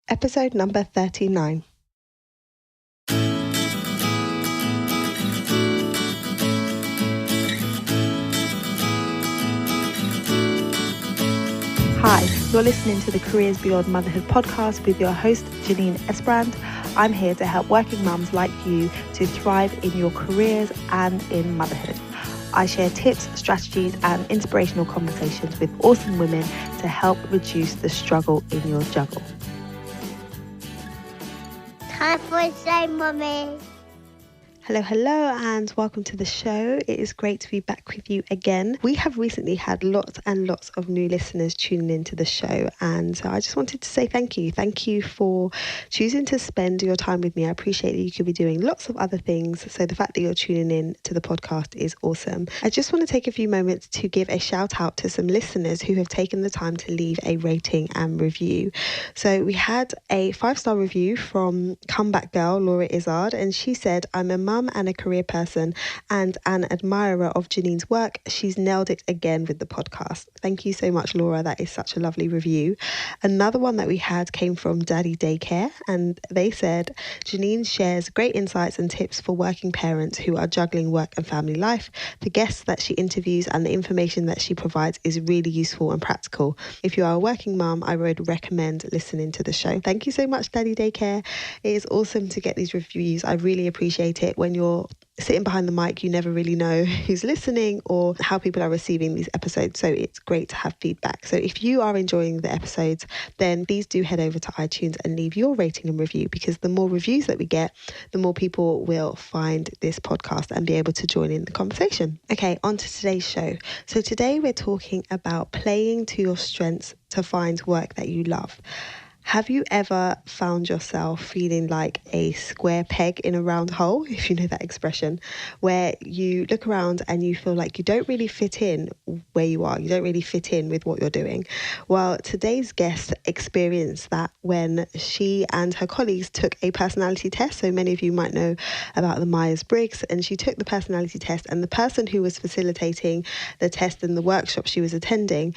episode number 39. Hi, you're listening to the Careers Beyond Motherhood podcast with your host, Janine Esbrand. I'm here to help working mums like you to thrive in your careers and in motherhood. I share tips, strategies, and inspirational conversations with awesome women to help reduce the struggle in your juggle. Time for say, Mummy. Hello, and welcome to the show. It is great to be back with you again. We have recently had lots and lots of new listeners tuning into the show, and I just wanted to say thank you. Thank you for choosing to spend your time with me. I appreciate that you could be doing lots of other things, so the fact that you're tuning in to the podcast is awesome. I just want to take a few moments to give a shout out to some listeners who have taken the time to leave a rating and review. So we had a 5-star review from Comeback Girl, Laura Izzard, and she said, "I'm a mum and a career person and an admirer of Janine's work. She's nailed it again with the podcast." Thank you so much, Laura. That is such a lovely review. Another one that we had came from Daddy Daycare, and they said, "Janine shares great insights and tips for working parents who are juggling work and family life. The guests that she interviews and the information that she provides is really useful and practical. If you are a working mum, I would recommend listening to the show." Thank you so much, Daddy Daycare. It is awesome to get these reviews. I really appreciate it. When you're sitting behind the mic, you never really know who's listening or how people are receiving these episodes. So it's great to have feedback. So if you are enjoying the episodes, then please do head over to iTunes and leave your rating and review, because the more reviews that we get, the more people will find this podcast and be able to join in the conversation. Okay, on to today's show. So today we're talking about playing to your strengths to find work that you love. Have you ever found yourself feeling like a square peg in a round hole, if you know that expression, where you look around and you feel like you don't really fit in where you are, you don't really fit in with what you're doing? Well, today's guest experienced that when she and her colleagues took a personality test. So many of you might know about the Myers-Briggs, and she took the personality test, and the person who was facilitating the test in the workshop she was attending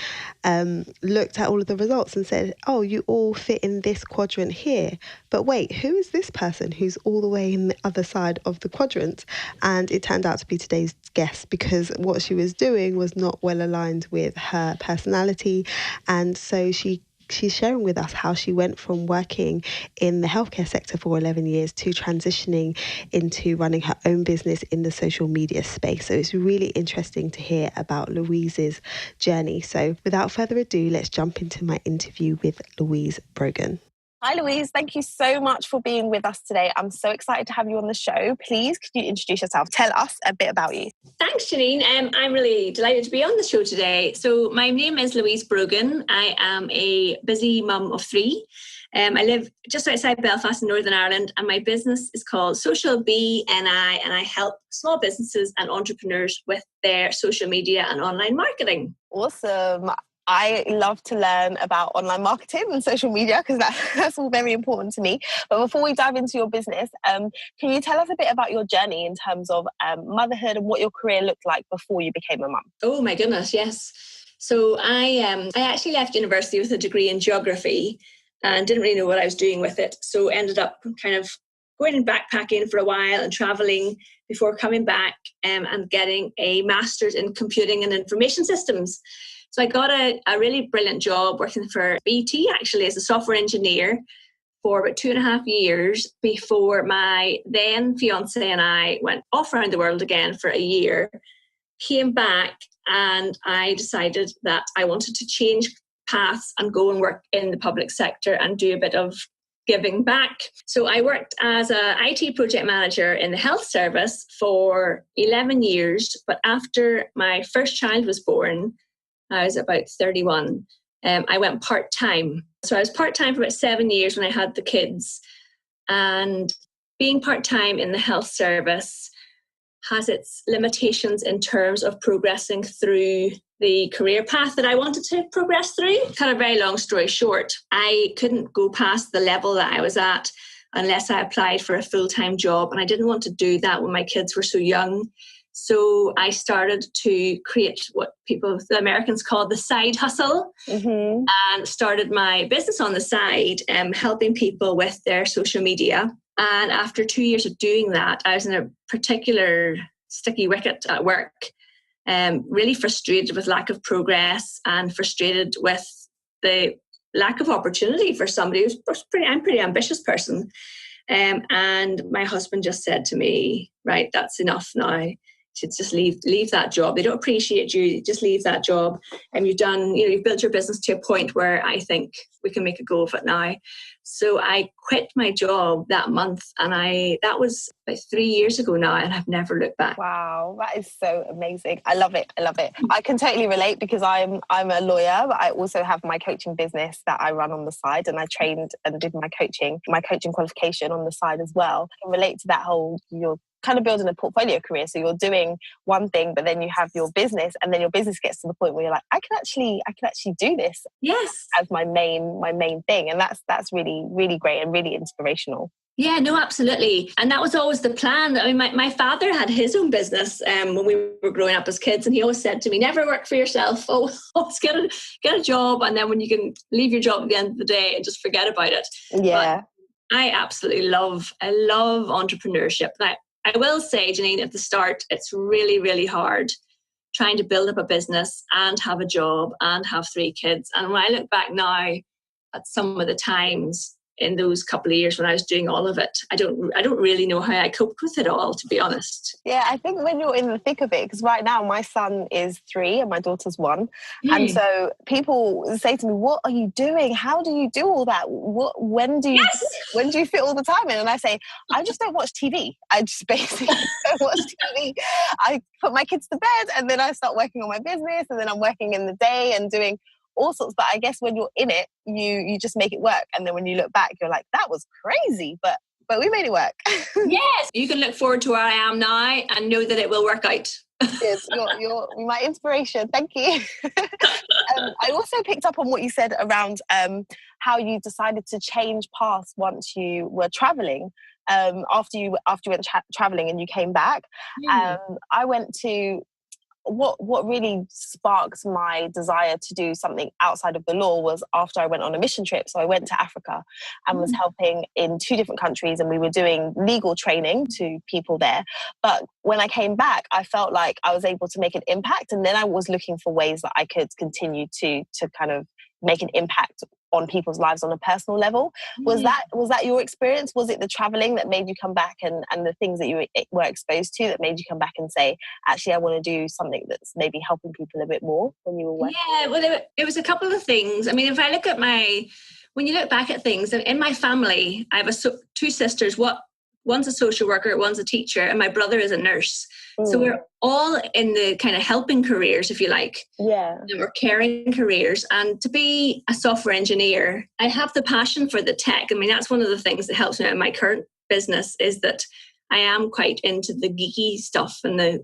looked at all of the results and said, "Oh, you all fit in this quadrant here, but wait, who is this person who's all the way in the other side of the quadrant?" And it turned out to be today's guest, because what she was doing was not well aligned with her personality. And so she's sharing with us how she went from working in the healthcare sector for 11 years to transitioning into running her own business in the social media space. So it's really interesting to hear about Louise's journey. So without further ado, let's jump into my interview with Louise Brogan. Hi, Louise. Thank you so much for being with us today. I'm so excited to have you on the show. Please, could you introduce yourself? Tell us a bit about you. Thanks, Janine. I'm really delighted to be on the show today. So my name is Louise Brogan. I am a busy mum of 3. I live just outside Belfast in Northern Ireland, and my business is called Social BNI, and I help small businesses and entrepreneurs with their social media and online marketing. Awesome. I love to learn about online marketing and social media, because that's all very important to me. But before we dive into your business, can you tell us a bit about your journey in terms of motherhood and what your career looked like before you became a mum? Oh my goodness, yes. So I actually left university with a degree in geography and didn't really know what I was doing with it. So ended up kind of going and backpacking for a while and traveling before coming back and getting a master's in computing and information systems. So I got a really brilliant job working for BT, actually, as a software engineer for about 2.5 years before my then fiance and I went off around the world again for a year, came back, and I decided that I wanted to change paths and go and work in the public sector and do a bit of giving back. So I worked as an IT project manager in the health service for 11 years. But after my first child was born, I was about 31. I went part-time. So I was part-time for about 7 years when I had the kids. And being part-time in the health service has its limitations in terms of progressing through the career path that I wanted to progress through. Cut a very long story short, I couldn't go past the level that I was at unless I applied for a full-time job. And I didn't want to do that when my kids were so young. So I started to create what the Americans call the side hustle, and started my business on the side, helping people with their social media. And after 2 years of doing that, I was in a particular sticky wicket at work, really frustrated with lack of progress and frustrated with the lack of opportunity for somebody who's I'm a pretty ambitious person. And my husband just said to me, right, that's enough now. You should just leave that job. They don't appreciate you. Just leave that job. And you've built your business to a point where I think we can make a go of it now. So I quit my job that month, and that was about 3 years ago now, and I've never looked back. Wow, that is so amazing. I love it. I can totally relate because I'm a lawyer, but I also have my coaching business that I run on the side, and I trained and did my coaching qualification on the side as well. I can relate to that whole, you're kind of building a portfolio career. So you're doing one thing, but then you have your business, and then your business gets to the point where you're like, I can actually do this. Yes. As my main thing. And that's really, really great and really inspirational. Yeah, no, absolutely. And that was always the plan. I mean, my father had his own business when we were growing up as kids, and he always said to me, never work for yourself. Always get a job, and then when you can leave your job at the end of the day and just forget about it. Yeah. But I absolutely love entrepreneurship. Now, I will say, Janine, at the start, it's really, really hard trying to build up a business and have a job and have 3 kids. And when I look back now at some of the times in those couple of years when I was doing all of it, I don't really know how I coped with it all, to be honest. Yeah, I think when you're in the thick of it, because right now my son is 3 and my daughter's 1. And so people say to me, what are you doing? How do you do all that? When do you fit all the time in? And I say, I just don't watch TV. I just basically don't watch TV. I put my kids to bed, and then I start working on my business, and then I'm working in the day and doing all sorts. But I guess when you're in it, you just make it work. And then when you look back, you're like, that was crazy, but we made it work. Yes, you can look forward to where I am now and know that it will work out. Yes, you're my inspiration. Thank you. I also picked up on what you said around how you decided to change paths once you were traveling. After you went traveling and you came back. I went to what really sparked my desire to do something outside of the law was after I went on a mission trip. So I went to Africa and was helping in 2 different countries, and we were doing legal training to people there. But when I came back, I felt like I was able to make an impact, and then I was looking for ways that I could continue to kind of make an impact on people's lives on a personal level. Was that your experience? Was it the traveling that made you come back, and the things that you were exposed to that made you come back and say, actually, I want to do something that's maybe helping people a bit more when you were working? Yeah, well, it was a couple of things. I mean, if I look at when you look back at things, in my family, I have 2 sisters. One's a social worker, one's a teacher, and my brother is a nurse. So we're all in the kind of helping careers, if you like. Yeah. And we're caring careers. And to be a software engineer, I have the passion for the tech. I mean, that's one of the things that helps me in my current business, is that I am quite into the geeky stuff and the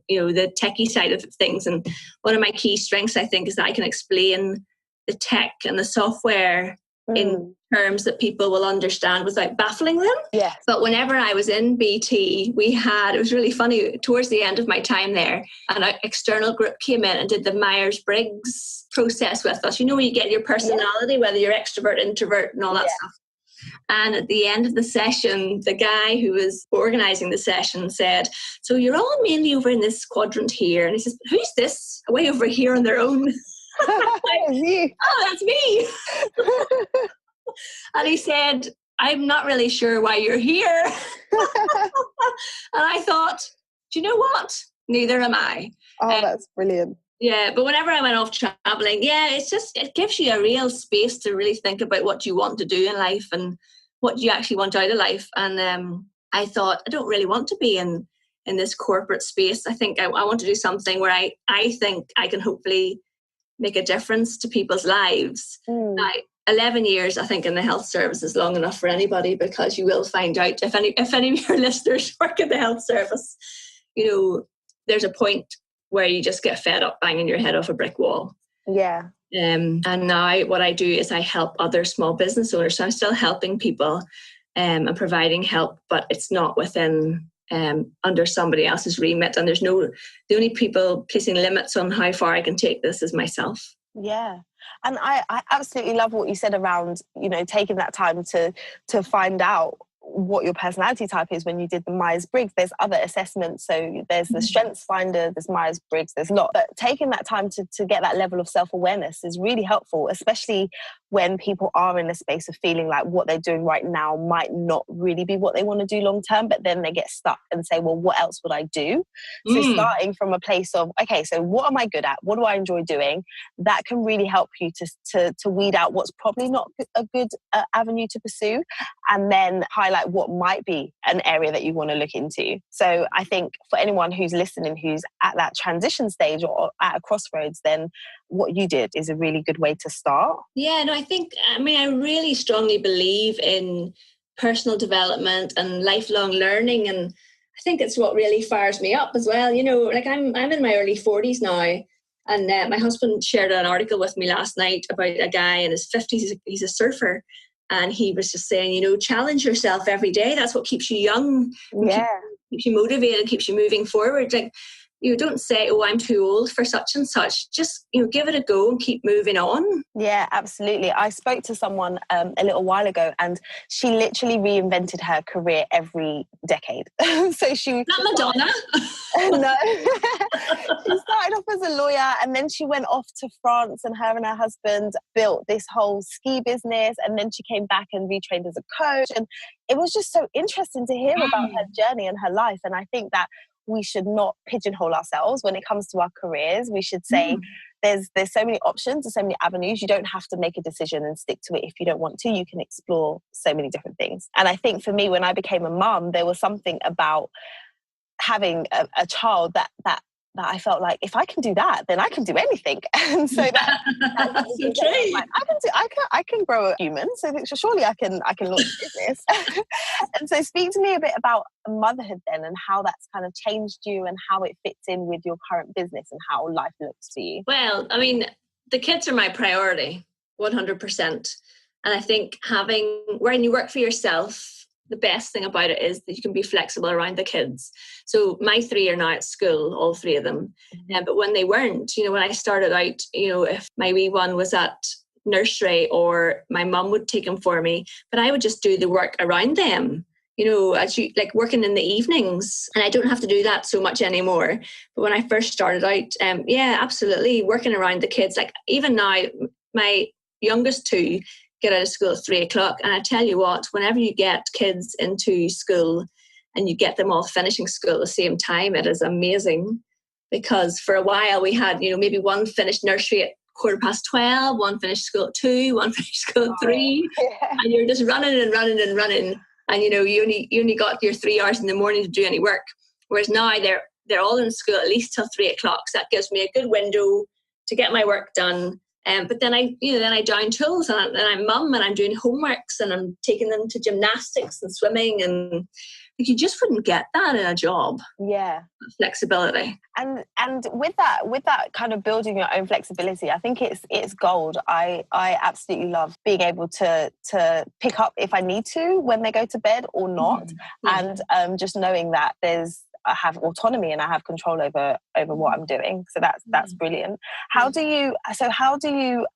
techie side of things. And one of my key strengths, I think, is that I can explain the tech and the software in terms that people will understand without baffling them. Yes. But whenever I was in BT, it was really funny, towards the end of my time there, an external group came in and did the Myers-Briggs process with us. You know, when you get your personality, whether you're extrovert, introvert, and all that stuff. And at the end of the session, the guy who was organising the session said, so you're all mainly over in this quadrant here. And he says, who's this way over here on their own? That's me. And he said, I'm not really sure why you're here. And I thought, do you know what? Neither am I. That's brilliant. Yeah, but whenever I went off traveling, it gives you a real space to really think about what you want to do in life and what you actually want out of life. And I thought, I don't really want to be in this corporate space. I think I want to do something where I think I can hopefully make a difference to people's lives. Now, 11 years, I think, in the health service is long enough for anybody, because you will find out if any of your listeners work in the health service, there's a point where you just get fed up banging your head off a brick wall. Yeah. And now what I do is I help other small business owners. So I'm still helping people and providing help, but it's not within under somebody else's remit. And the only people placing limits on how far I can take this is myself. Yeah. And I absolutely love what you said around, taking that time to find out what your personality type is when you did the Myers-Briggs. There's other assessments. So there's the Strengths Finder, there's Myers-Briggs, there's a lot. But taking that time to get that level of self-awareness is really helpful, especially when people are in a space of feeling like what they're doing right now might not really be what they want to do long term, but then they get stuck and say, well, what else would I do? So starting from a place of, okay, so what am I good at? What do I enjoy doing? That can really help you to weed out what's probably not a good avenue to pursue, and then highlight what might be an area that you want to look into. So I think for anyone who's listening, who's at that transition stage or at a crossroads, then what you did is a really good way to start. Yeah, no, I really strongly believe in personal development and lifelong learning. And I think it's what really fires me up as well. Like I'm in my early 40s now. And my husband shared an article with me last night about a guy in his 50s. He's a surfer. And he was just saying, challenge yourself every day. That's what keeps you young. Yeah. Keeps you motivated, keeps you moving forward. Like, don't say, oh, I'm too old for such and such. Just, give it a go and keep moving on. Yeah, absolutely. I spoke to someone a little while ago, and she literally reinvented her career every decade. So she... Not Madonna. No. She started off as a lawyer, and then she went off to France, and her husband built this whole ski business, and then she came back and retrained as a coach. And it was just so interesting to hear about her journey and her life. And I think that we should not pigeonhole ourselves when it comes to our careers. We should say there's so many options, there's so many avenues. You don't have to make a decision and stick to it if you don't want to. You can explore so many different things. And I think for me, when I became a mum, there was something about having a child that I felt like, if I can do that, then I can do anything. And so that's so true. Like, I can grow a human, so surely I can launch a business. And so speak to me a bit about motherhood then, and how that's kind of changed you and how it fits in with your current business and how life looks for you. Well, the kids are my priority, 100%. And I think when you work for yourself, the best thing about it is that you can be flexible around the kids. So my 3 are now at school, all 3 of them. But when they weren't, when I started out, if my wee one was at nursery, or my mum would take him for me, but I would just do the work around them, like working in the evenings. And I don't have to do that so much anymore. But when I first started out, absolutely working around the kids. Like even now, my youngest 2 get out of school at 3:00. And I tell you what, whenever you get kids into school and you get them all finishing school at the same time, it is amazing. Because for a while we had, maybe one finished nursery at 12:15, one finished school at 2, one finished school at 3. And you're just running and running and running. And, you only got your 3 hours in the morning to do any work. Whereas now they're all in school at least till 3:00. So that gives me a good window to get my work done. But then I down tools, and I'm mum, and I'm doing homeworks, and I'm taking them to gymnastics and swimming, and you just wouldn't get that in a job. Yeah, flexibility. And with that kind of building your own flexibility, I think it's gold. I absolutely love being able to pick up if I need to when they go to bed or not, and just knowing that I have autonomy and I have control over what I'm doing. So that's brilliant. How do you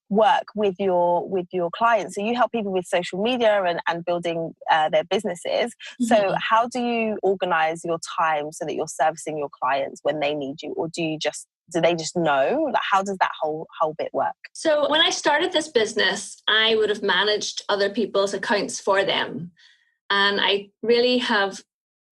work with your clients? So you help people with social media and building their businesses. So how do you organize your time so that you're servicing your clients when they need you, or do they just know? Like, how does that whole bit work? So when I started this business, I would have managed other people's accounts for them. And I really have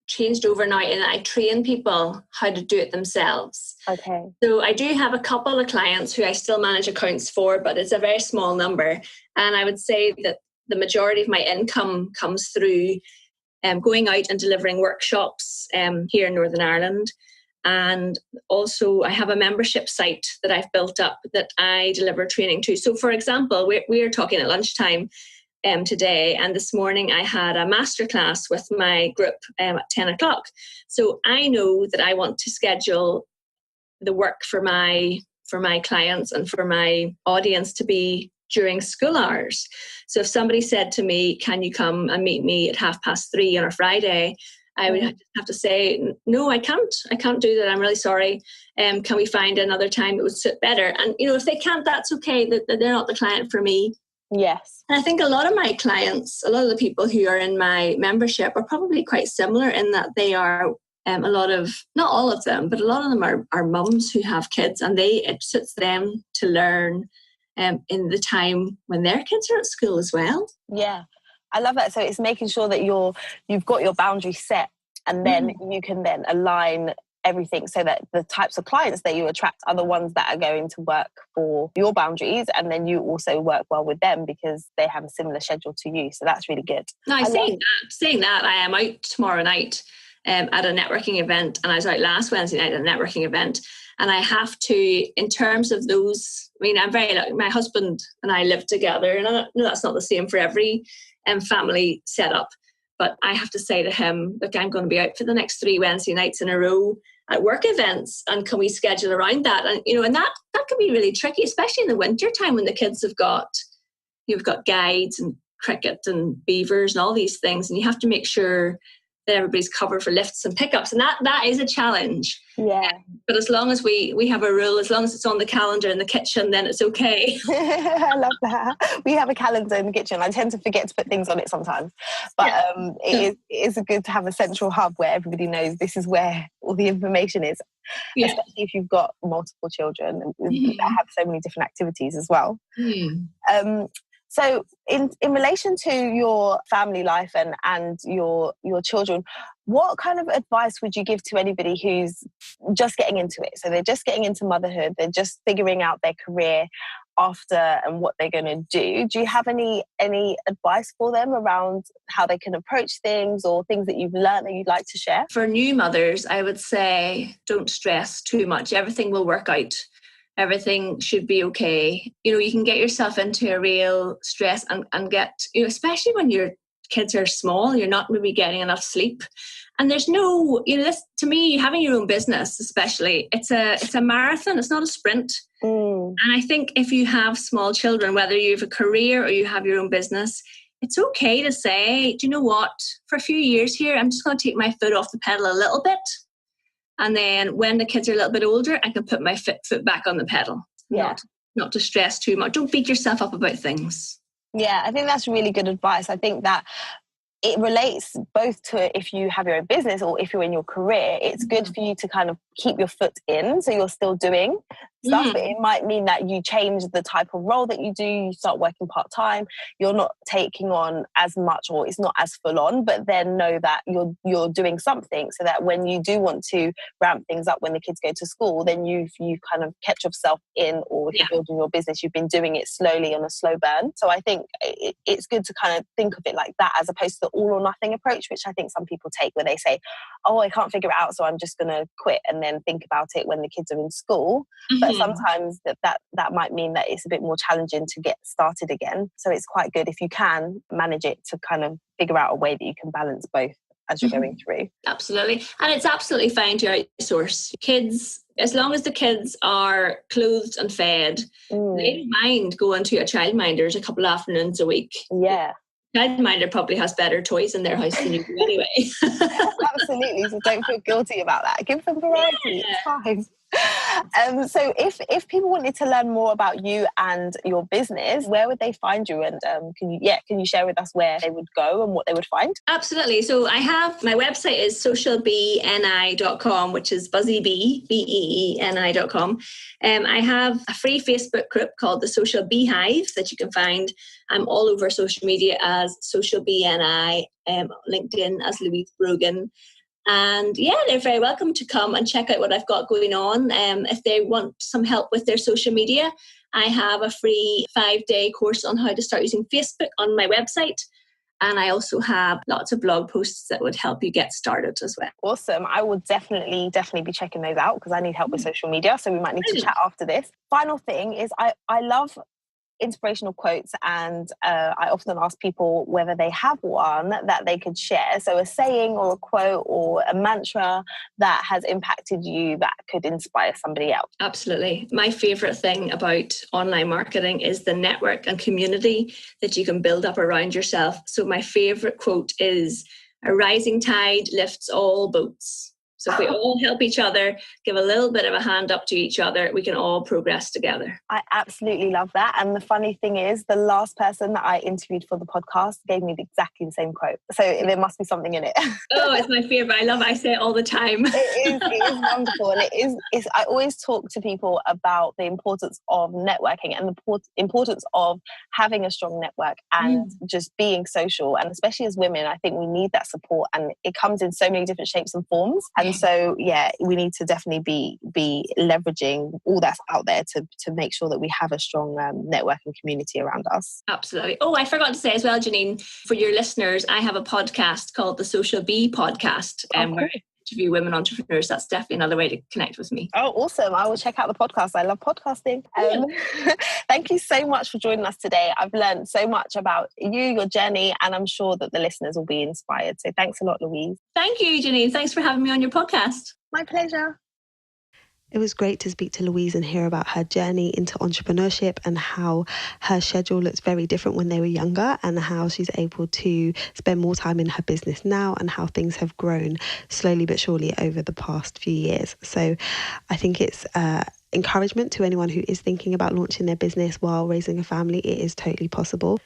changed overnight, and I train people how to do it themselves. Okay. So I do have a couple of clients who I still manage accounts for, but it's a very small number. And I would say that the majority of my income comes through going out and delivering workshops here in Northern Ireland. And also I have a membership site that I've built up that I deliver training to. So for example, we're talking at lunchtime today, and this morning I had a masterclass with my group at 10:00. So I know that I want to schedule the work for my clients and for my audience to be during school hours. So if somebody said to me, can you come and meet me at 3:30 on a Friday, I would have to say, no, I can't do that. I'm really sorry. Can we find another time that would suit better? And, if they can't, that's okay. That they're not the client for me. Yes. And I think a lot of my clients, a lot of the people who are in my membership are probably quite similar in that they are a lot of, not all of them, but a lot of them are mums who have kids, and it suits them to learn in the time when their kids are at school as well. Yeah. I love that. So it's making sure that you've got your boundaries set, and then you can then align everything so that the types of clients that you attract are the ones that are going to work for your boundaries, and then you also work well with them because they have a similar schedule to you. So that's really good. Now, saying that, I am out tomorrow night at a networking event, and I was out last Wednesday night at a networking event, and I have to, in terms of those, I mean, I'm very lucky. My husband and I live together, and I know that's not the same for every family setup, but I have to say to him, look, I'm going to be out for the next 3 Wednesday nights in a row at work events, and can we schedule around that? And and that can be really tricky, especially in the winter time when the kids have got, you've got guides and cricket and beavers and all these things, and you have to make sure that everybody's covered for lifts and pickups, and that is a challenge. Yeah. But as long as we have a rule, as long as it's on the calendar in the kitchen, then it's okay. I love that. We have a calendar in the kitchen. I tend to forget to put things on it sometimes, but it is good to have a central hub where everybody knows this is where all the information is. Yeah. Especially if you've got multiple children and have so many different activities as well. So in relation to your family life and your children, what kind of advice would you give to anybody who's just getting into it? So they're just getting into motherhood, they're just figuring out their career after and what they're going to do. Do you have any advice for them around how they can approach things, or things that you've learned that you'd like to share? For new mothers, I would say don't stress too much. Everything will work out. Everything should be okay. You can get yourself into a real stress and get, especially when your kids are small, you're not maybe getting enough sleep. And there's no, this, to me, having your own business, especially, it's a marathon. It's not a sprint. And I think if you have small children, whether you have a career or you have your own business, it's okay to say, do you know what? For a few years here, I'm just going to take my foot off the pedal a little bit. And then when the kids are a little bit older, I can put my foot back on the pedal. Yeah. Not to stress too much. Don't beat yourself up about things. Yeah, I think that's really good advice. I think that it relates both to if you have your own business or if you're in your career. It's good for you to kind of keep your foot in, so you're still doing stuff, but it might mean that you change the type of role that you do, you start working part-time, you're not taking on as much, or it's not as full on, but then know that you're doing something, so that when you do want to ramp things up when the kids go to school, then you've kind of kept yourself in, or if you're building your business, you've been doing it slowly on a slow burn. So I think it's good to kind of think of it like that, as opposed to the all or nothing approach, which I think some people take, where they say, oh, I can't figure it out, so I'm just going to quit, and then think about it when the kids are in school. But sometimes that might mean that it's a bit more challenging to get started again. So it's quite good if you can manage it to kind of figure out a way that you can balance both as you're going through. Absolutely. And it's absolutely fine to outsource. Kids, as long as the kids are clothed and fed, they don't mind going to a childminder's a couple of afternoons a week. Yeah. Childminder probably has better toys in their house than you do anyway. Absolutely. So don't feel guilty about that. Give them variety. It's fine. So if people wanted to learn more about you and your business, where would they find you? And can you share with us where they would go and what they would find? Absolutely. So I have, my website is socialbeeni.com, which is buzzybee, BEENI.com. I have a free Facebook group called the Social Beehive that you can find. I'm all over social media as Social BNI, LinkedIn as Louise Brogan. And they're very welcome to come and check out what I've got going on. If they want some help with their social media, I have a free 5-day course on how to start using Facebook on my website. And I also have lots of blog posts that would help you get started as well. Awesome. I will definitely be checking those out, because I need help with social media. So we might need to chat after this. Final thing is I love inspirational quotes, and I often ask people whether they have one that they could share. So a saying or a quote or a mantra that has impacted you that could inspire somebody else. Absolutely. My favourite thing about online marketing is the network and community that you can build up around yourself. So my favourite quote is, a rising tide lifts all boats. So if we all help each other, give a little bit of a hand up to each other, we can all progress together. I absolutely love that. And the funny thing is, the last person that I interviewed for the podcast gave me exactly the same quote. So there must be something in it. Oh, it's my favourite. I love it. I say it all the time. It is wonderful. And I always talk to people about the importance of networking and the importance of having a strong network and just being social. And especially as women, I think we need that support, and it comes in so many different shapes and forms. And so, yeah, we need to definitely be leveraging all that's out there to make sure that we have a strong networking community around us. Absolutely. Oh, I forgot to say as well, Janine, for your listeners, I have a podcast called the Social Bee Podcast, where I interview women entrepreneurs. That's definitely another way to connect with me. Oh, awesome. I will check out the podcast. I love podcasting. Thank you so much for joining us today. I've learned so much about you, your journey, and I'm sure that the listeners will be inspired. So thanks a lot, Louise. Thank you, Janine. Thanks for having me on your podcast. My pleasure. It was great to speak to Louise and hear about her journey into entrepreneurship and how her schedule looks very different when they were younger, and how she's able to spend more time in her business now, and how things have grown slowly but surely over the past few years. So I think it's encouragement to anyone who is thinking about launching their business while raising a family. It is totally possible.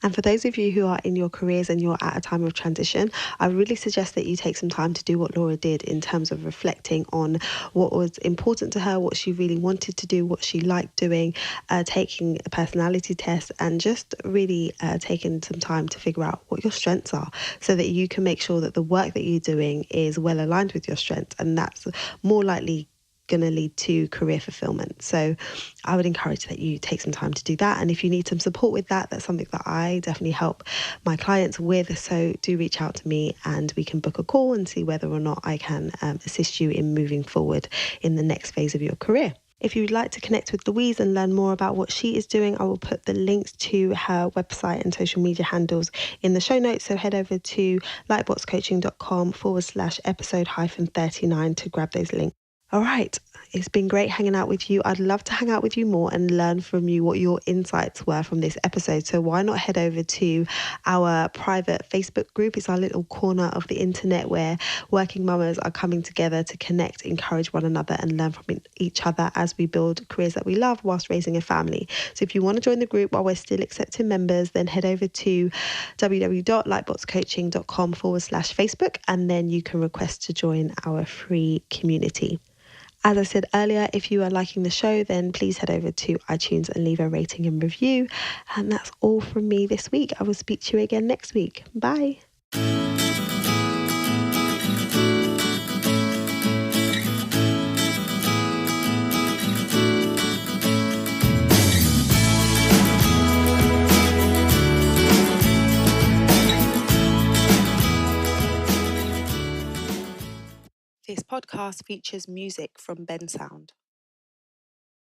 And for those of you who are in your careers and you're at a time of transition, I really suggest that you take some time to do what Laura did in terms of reflecting on what was important to her, what she really wanted to do, what she liked doing, taking a personality test, and just really taking some time to figure out what your strengths are, so that you can make sure that the work that you're doing is well aligned with your strengths, and that's more likely going to lead to career fulfillment. So I would encourage that you take some time to do that. And if you need some support with that, that's something that I definitely help my clients with. So do reach out to me and we can book a call and see whether or not I can assist you in moving forward in the next phase of your career. If you would like to connect with Louise and learn more about what she is doing, I will put the links to her website and social media handles in the show notes. So head over to lightboxcoaching.com/episode-39 to grab those links. All right, it's been great hanging out with you. I'd love to hang out with you more and learn from you what your insights were from this episode. So why not head over to our private Facebook group? It's our little corner of the internet where working mamas are coming together to connect, encourage one another and learn from each other as we build careers that we love whilst raising a family. So if you want to join the group while we're still accepting members, then head over to www.lightboxcoaching.com/Facebook, and then you can request to join our free community. As I said earlier, if you are liking the show, then please head over to iTunes and leave a rating and review. And that's all from me this week. I will speak to you again next week. Bye. This podcast features music from Sound.